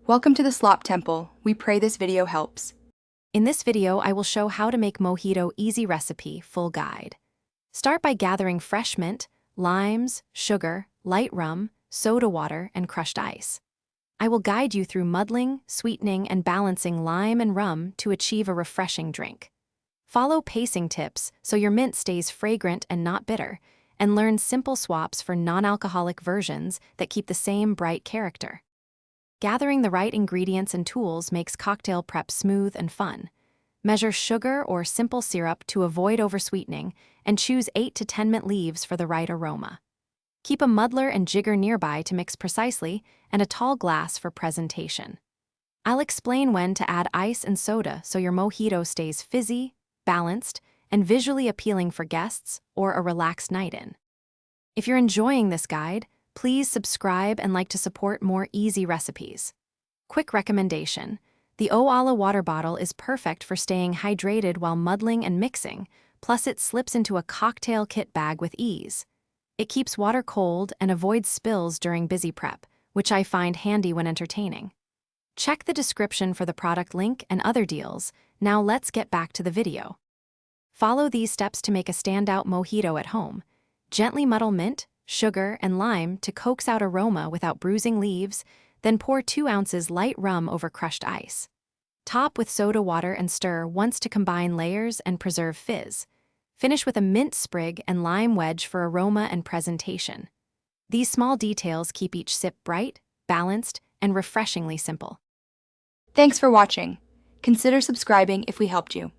Welcome to the Slop Temple. We pray this video helps. In this video, I will show how to make Mojito easy recipe full guide. Start by gathering fresh mint, limes, sugar, light rum, soda water, and crushed ice. I will guide you through muddling, sweetening, and balancing lime and rum to achieve a refreshing drink. Follow pacing tips so your mint stays fragrant and not bitter, and learn simple swaps for non-alcoholic versions that keep the same bright character. Gathering the right ingredients and tools makes cocktail prep smooth and fun. Measure sugar or simple syrup to avoid oversweetening, and choose 8 to 10 mint leaves for the right aroma. Keep a muddler and jigger nearby to mix precisely, and a tall glass for presentation. I'll explain when to add ice and soda so your mojito stays fizzy, balanced, and visually appealing for guests or a relaxed night in. If you're enjoying this guide, please subscribe and like to support more easy recipes. Quick recommendation: the Oala water bottle is perfect for staying hydrated while muddling and mixing, plus it slips into a cocktail kit bag with ease. It keeps water cold and avoids spills during busy prep, which I find handy when entertaining. Check the description for the product link and other deals. Now let's get back to the video. Follow these steps to make a standout mojito at home. Gently muddle mint, sugar, and lime to coax out aroma without bruising leaves, then pour 2 ounces light rum over crushed ice. Top with soda water and stir once to combine layers and preserve fizz. Finish with a mint sprig and lime wedge for aroma and presentation. These small details keep each sip bright, balanced, and refreshingly simple. Thanks for watching. Consider subscribing if we helped you.